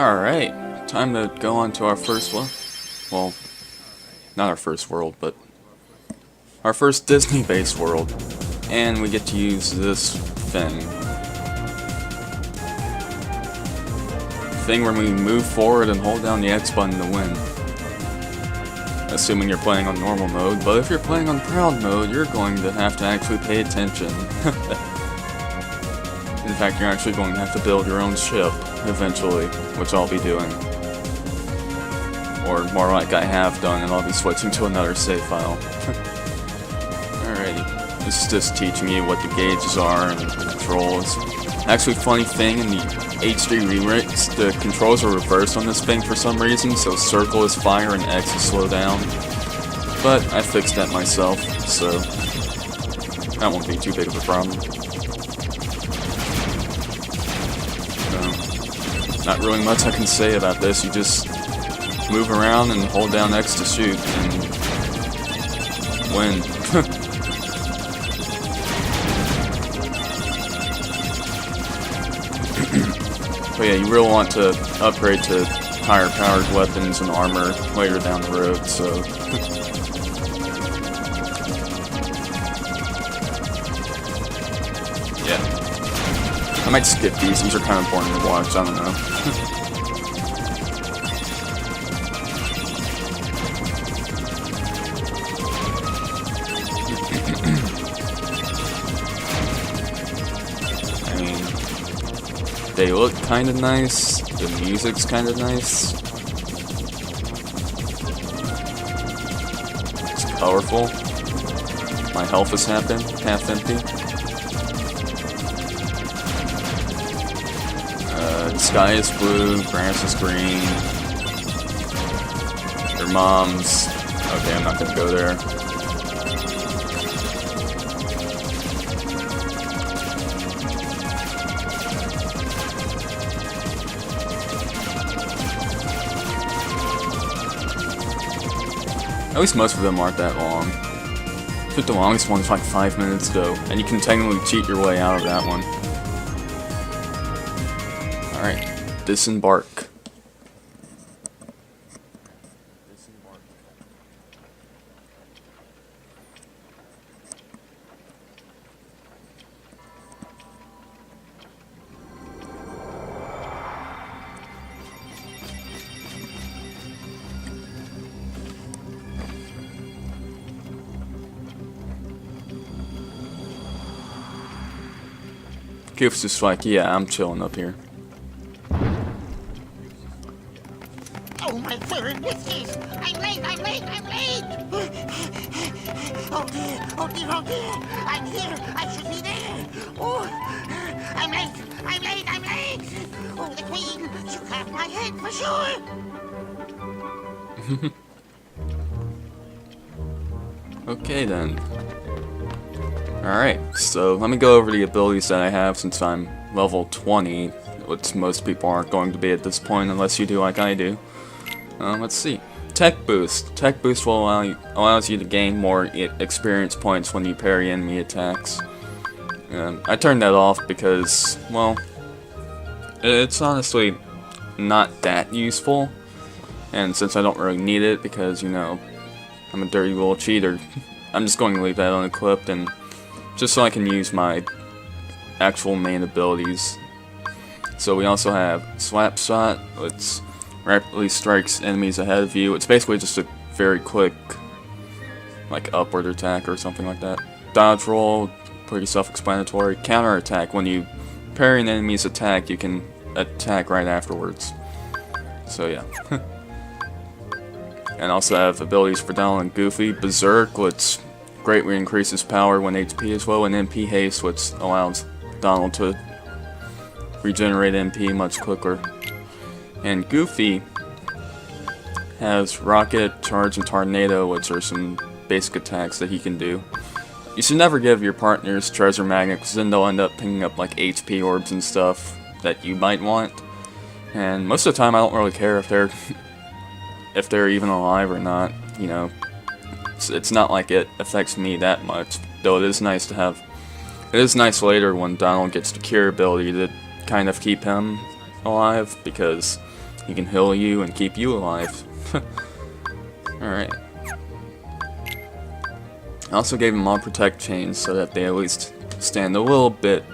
Alright, time to go on to our first one. Well, not our first world, but our first Disney-based world. And we get to use this thing. Thing where we move forward and hold down the X button to win. Assuming you're playing on normal mode, but if you're playing on proud mode, you're going to have to actually pay attention. In fact, you're actually going to have to build your own ship, eventually, which I'll be doing. Or more like I have done, and I'll be switching to another save file. Alrighty, this is just teaching you what the gauges are and the controls. Actually, funny thing, in the HD remix, the controls are reversed on this thing for some reason, so circle is fire and X is slow down. But I fixed that myself, so that won't be too big of a problem. Not really much I can say about this. You just move around and hold down X to shoot and win. But yeah, you really want to upgrade to higher powered weapons and armor later down the road, so yeah. I might skip these are kind of boring to watch, I don't know. I mean, they look kind of nice, the music's kind of nice. It's colorful. My health is half empty. The sky is blue, grass is green. Your mom's... Okay, I'm not gonna go there. At least most of them aren't that long. I think the longest one is like 5 minutes though, and you can technically cheat your way out of that one. Alright, disembark. Goof's just like, yeah, I'm chilling up here. Oh my word, what's this? I'm late! Oh dear, oh dear, oh dear! I'm here, I should be there! Oh, I'm late! Oh, the Queen, she cracked my head for sure! Okay then. Alright, so let me go over the abilities that I have since I'm level 20, which most people aren't going to be at this point unless you do like I do. Let's see. Tech Boost. Tech Boost will allows you to gain more experience points when you parry enemy attacks. I turned that off because, well, it's honestly not that useful. And since I don't really need it because, you know, I'm a dirty little cheater, I'm just going to leave that unequipped and just so I can use my actual main abilities. So we also have Slap Shot, which rapidly strikes enemies ahead of you. It's basically just a very quick, like, upward attack or something like that. Dodge Roll, pretty self-explanatory. Counter Attack, when you parry an enemy's attack, you can attack right afterwards. So yeah. And also have abilities for Donald and Goofy. Berserk, which greatly increases power when HP is low, and MP Haste, which allows Donald to regenerate MP much quicker. And Goofy has Rocket, Charge, and Tornado, which are some basic attacks that he can do. You should never give your partners Treasure Magnet, because then they'll end up picking up like HP orbs and stuff that you might want. And most of the time I don't really care if they're even alive or not, you know. It's not like it affects me that much, though it is nice to have. It is nice later when Donald gets the cure ability to kind of keep him alive, because he can heal you and keep you alive. Alright. I also gave him all protect chains so that they at least stand a little bit,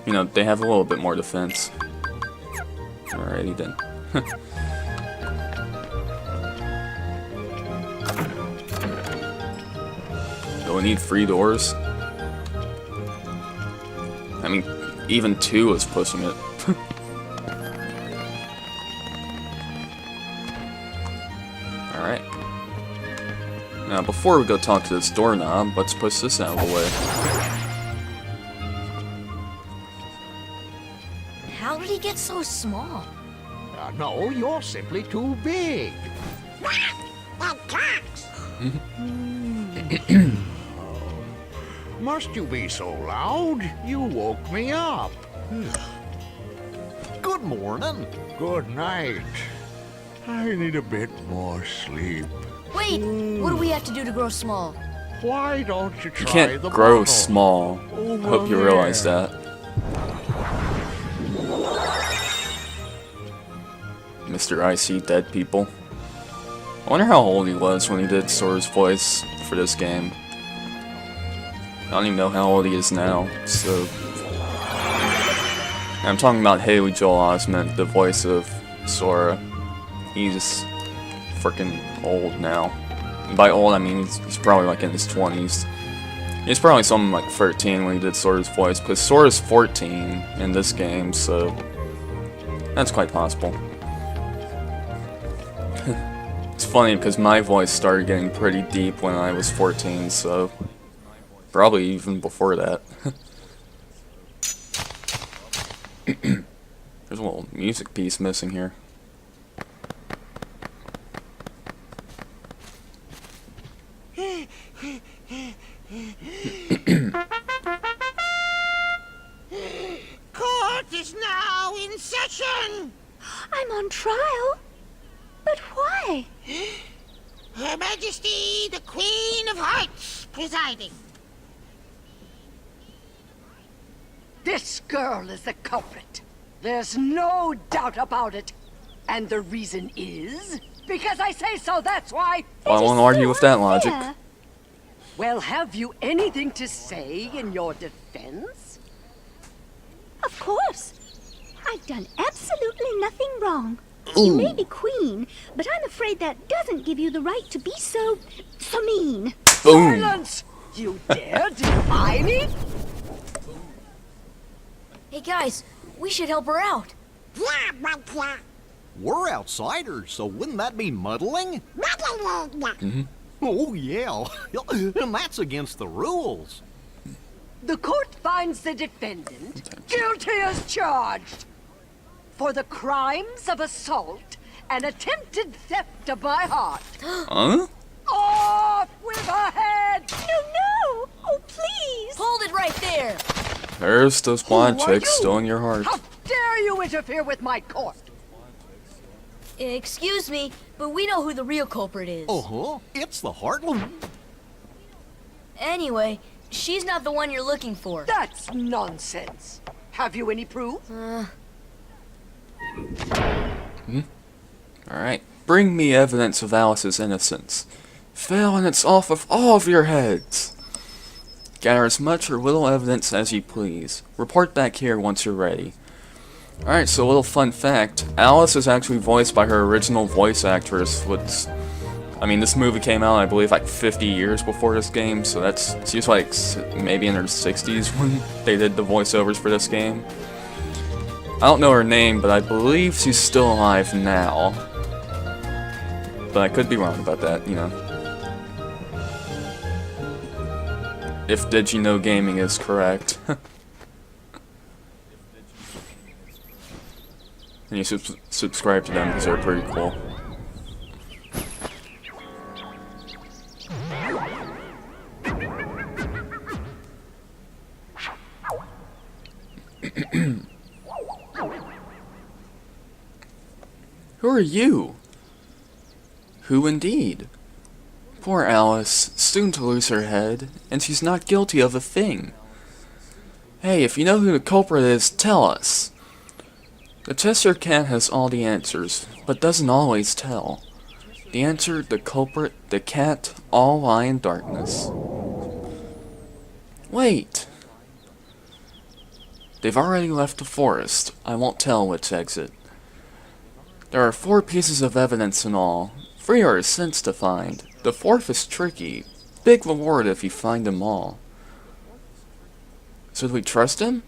you know, they have a little bit more defense. Alrighty then. Do we need 3 doors? I mean, even 2 is pushing it. Alright. Now, before we go talk to this doorknob, let's push this out of the way. How did he get so small? No, you're simply too big. That cocks. Must you be so loud? You woke me up. Good morning. Good night. I need a bit more sleep. Wait, what do we have to do to grow small? Why don't you try You can't the grow bottle? small. Over Hope you realize there. that. Mr. I See Dead People. I wonder how old he was when he did Sora's voice for this game. I don't even know how old he is now, so... I'm talking about Haley Joel Osment, the voice of Sora. He's freaking old now. And by old, I mean he's probably like in his 20s. He's probably something like 13 when he did Sora's voice, because Sora's 14 in this game, so... That's quite possible. It's funny because my voice started getting pretty deep when I was 14, so probably even before that. There's a little music piece missing here. Court is now in session. I'm on trial. But why? Her Majesty, the Queen of Hearts, presiding. This girl is the culprit. There's no doubt about it. And the reason is because I say so, that's why. Well, I won't argue with that logic. unfair. Well, have you anything to say in your defense? Of course. I've done absolutely nothing wrong. You may be queen, but I'm afraid that doesn't give you the right to be so mean. Boom! Silence! You dare defy me? Hey guys, we should help her out. Yeah, but We're outsiders, so wouldn't that be muddling? yeah. Oh, yeah. And that's against the rules. The court finds the defendant guilty as charged for the crimes of assault and attempted theft of my heart. Huh? Off with her head! No! Oh, please! Hold it right there. There's those blonde Who are chicks you? still in your heart. How dare you interfere with my court? Excuse me, but we know who the real culprit is. Uh-huh. It's the Heartland. Anyway, she's not the one you're looking for. That's nonsense. Have you any proof? Alright. Bring me evidence of Alice's innocence. Fail and it's off of all of your heads. Gather as much or little evidence as you please. Report back here once you're ready. Alright, so a little fun fact. Alice is actually voiced by her original voice actress, I mean, this movie came out, I believe, like 50 years before this game, so she was like maybe in her 60s when they did the voiceovers for this game. I don't know her name, but I believe she's still alive now. But I could be wrong about that, you know. If Did You Know Gaming is correct. And you should subscribe to them because they're pretty cool. Who are you? Who indeed? Poor Alice, soon to lose her head, and she's not guilty of a thing. Hey, if you know who the culprit is, tell us. The Cheshire Cat has all the answers, but doesn't always tell. The answer, the culprit, the cat, all lie in darkness. Wait! They've already left the forest. I won't tell which exit. There are 4 pieces of evidence in all. 3 are a sense to find. The 4th is tricky. Big reward if you find them all. So do we trust him?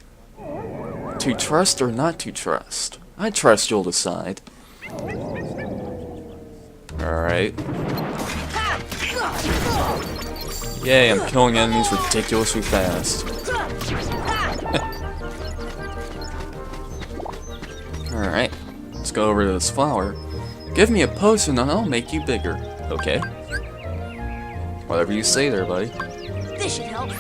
To trust or not to trust? I trust you'll decide. Alright. Yay, I'm killing enemies ridiculously fast. Alright, let's go over to this flower. Give me a potion and I'll make you bigger. Okay. Whatever you say there, buddy. This should help.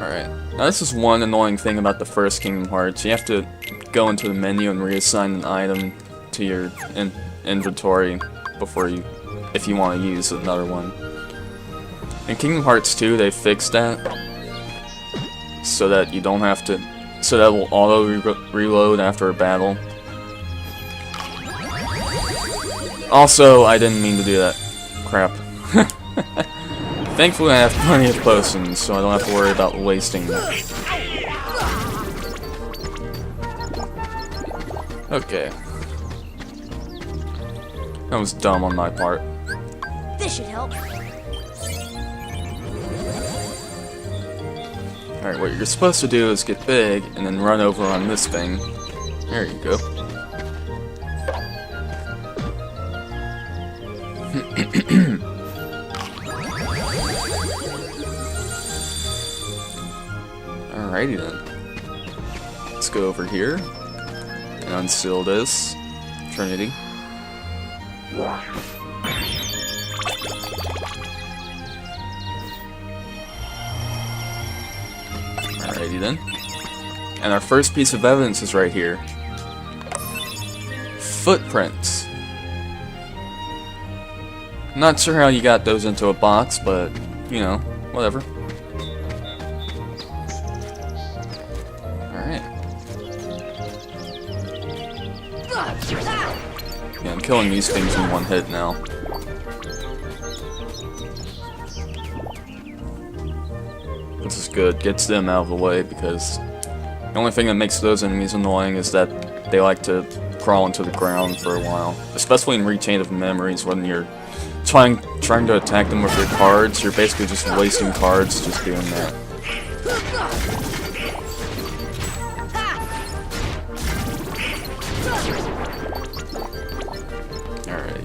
Alright. Now this is one annoying thing about the first Kingdom Hearts. You have to go into the menu and reassign an item to your inventory before you, if you want to use another one. In Kingdom Hearts 2, they fixed that so that you don't have to, so that will auto reload after a battle. Also, I didn't mean to do that. Crap. Thankfully, I have plenty of potions, so I don't have to worry about wasting them. Okay. That was dumb on my part. This should help. Alright, what you're supposed to do is get big, and then run over on this thing. There you go. Alrighty then. Let's go over here and unseal this. Trinity. Alrighty then. And our first piece of evidence is right here. Footprints. Not sure how you got those into a box, but, you know, whatever. Alright. Yeah, I'm killing these things in one hit now. This is good. Gets them out of the way, because the only thing that makes those enemies annoying is that they like to crawl into the ground for a while. Especially in Rechain of Memories, when you're trying to attack them with your cards, you're basically just wasting cards just doing that. Alright.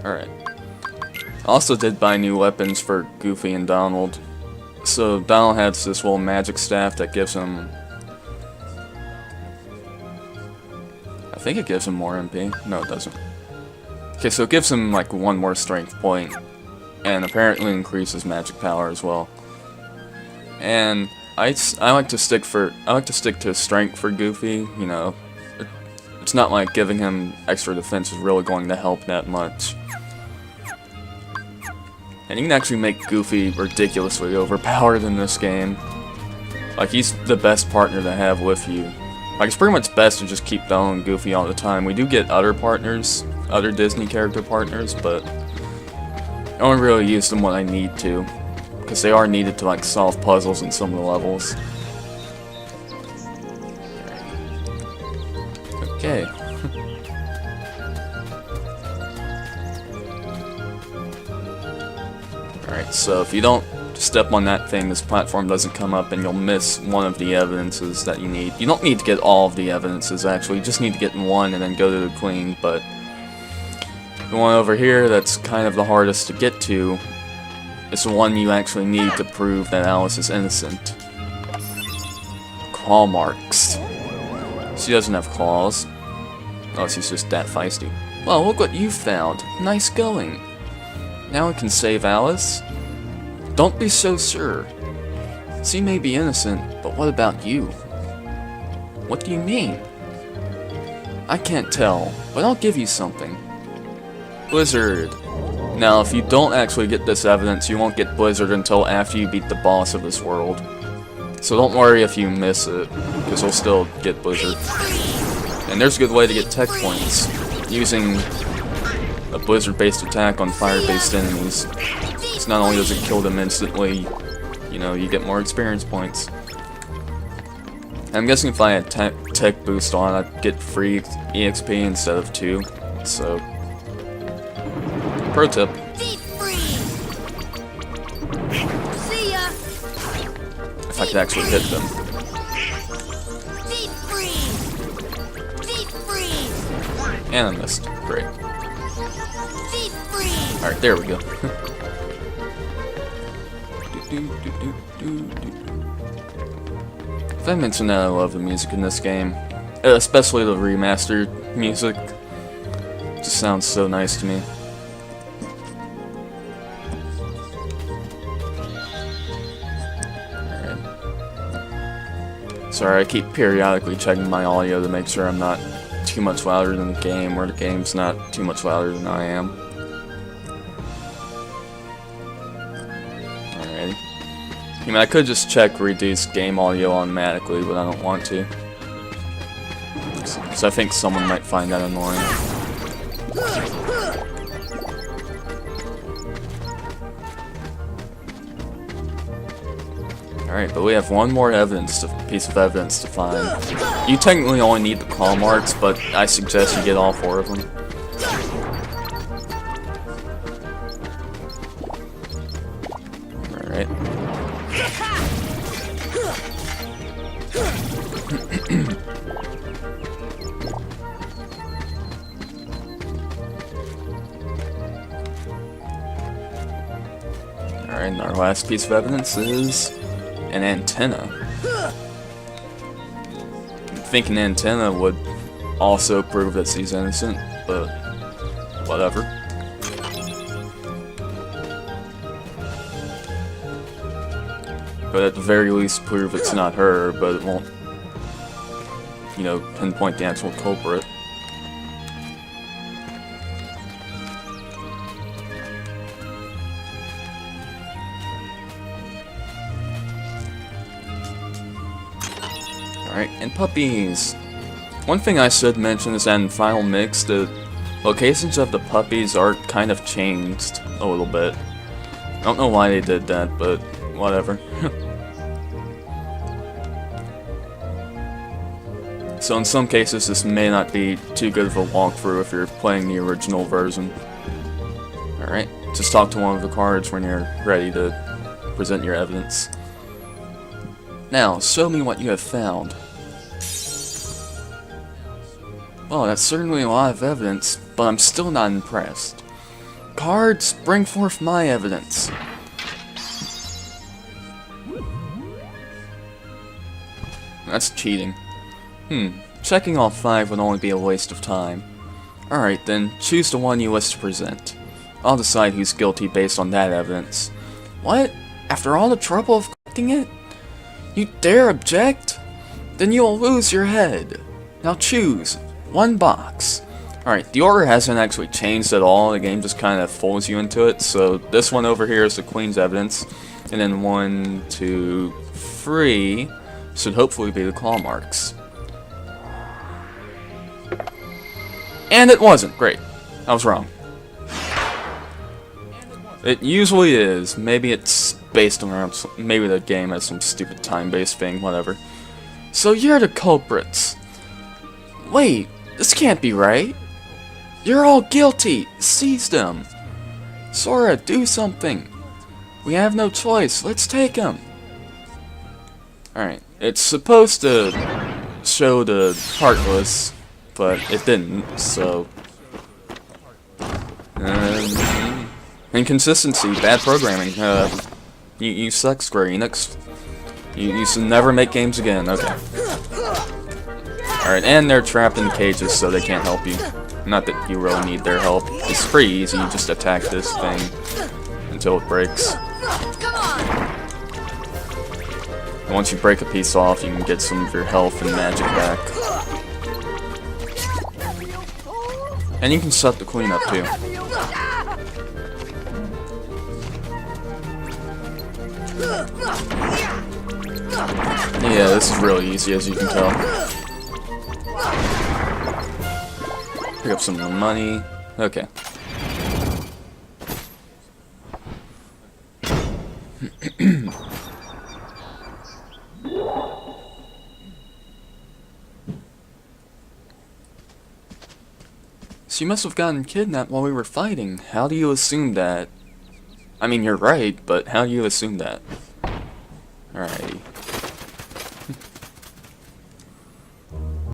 Alright. Also did buy new weapons for Goofy and Donald. So Donald has this little magic staff that gives him... I think it gives him more MP. No, it doesn't. Okay, so it gives him like 1 more strength point, and apparently increases magic power as well. And I like to stick to strength for Goofy. You know, it's not like giving him extra defense is really going to help that much. And you can actually make Goofy ridiculously overpowered in this game. Like, he's the best partner to have with you. Like, it's pretty much best to just keep throwing Goofy all the time. We do get other partners, other Disney character partners, but I only really use them when I need to, because they are needed to, like, solve puzzles in some of the levels. Okay. Alright, so if you don't step on that thing, this platform doesn't come up and you'll miss one of the evidences that you need. You don't need to get all of the evidences, actually. You just need to get one and then go to the Queen, but the one over here that's kind of the hardest to get to is the one you actually need to prove that Alice is innocent. Claw marks. She doesn't have claws. Oh, she's just that feisty. Well, look what you found. Nice going. Now we can save Alice? Don't be so sure. She may be innocent, but what about you? What do you mean? I can't tell, but I'll give you something. Blizzard. Now, if you don't actually get this evidence, you won't get Blizzard until after you beat the boss of this world. So don't worry if you miss it, because you'll still get Blizzard. And there's a good way to get tech points, using a Blizzard-based attack on fire-based enemies. So not only does it kill them instantly, you know, you get more experience points. I'm guessing if I had tech boost on, I'd get free EXP instead of 2. So, pro tip. Deep freeze. See ya. If I could actually hit them. Deep freeze. Deep freeze. And I missed. Great. Deep freeze. Alright, there we go. If I mentioned that I love the music in this game, especially the remastered music, it just sounds so nice to me. Alright. Sorry, I keep periodically checking my audio to make sure I'm not too much louder than the game, or the game's not too much louder than I am. Alrighty. I mean, I could just check reduce game audio automatically, but I don't want to. Because I think someone might find that annoying. Alright, but we have one more piece of evidence to find. You technically only need the claw marks, but I suggest you get all 4 of them. Alright. Alright, and our last piece of evidence is an antenna. I think an antenna would also prove that she's innocent, but whatever. But at the very least prove it's not her, but it won't, you know, pinpoint the actual culprit. Alright, and puppies. One thing I should mention is that in Final Mix, the locations of the puppies are kind of changed a little bit. I don't know why they did that, but whatever. So in some cases, this may not be too good of a walkthrough if you're playing the original version. Alright, just talk to one of the cards when you're ready to present your evidence. Now, show me what you have found. Well, that's certainly a lot of evidence, but I'm still not impressed. Cards, bring forth my evidence. That's cheating. Checking all 5 would only be a waste of time. Alright then, choose the one you wish to present. I'll decide who's guilty based on that evidence. What? After all the trouble of collecting it? You dare object? Then you'll lose your head. Now choose. One box. Alright, the order hasn't actually changed at all. The game just kind of folds you into it. So this one over here is the Queen's evidence. And then 1, 2, 3 should hopefully be the claw marks. And it wasn't. Great. I was wrong. It usually is. Maybe it's based around... Maybe the game has some stupid time-based thing, whatever. So you're the culprits. Wait, this can't be right. You're all guilty. Seize them. Sora, do something. We have no choice. Let's take them. Alright. It's supposed to show the Heartless, but it didn't, so... Inconsistency, bad programming. You suck, Square Enix. You should never make games again. Okay. Alright, and they're trapped in cages, so they can't help you. Not that you really need their help. It's pretty easy, you just attack this thing until it breaks. And once you break a piece off, you can get some of your health and magic back. And you can set the queen up too. Yeah, this is really easy, as you can tell. Pick up some more money. Okay. So you must have gotten kidnapped while we were fighting. How do you assume that? I mean, you're right, but how do you assume that? Alrighty.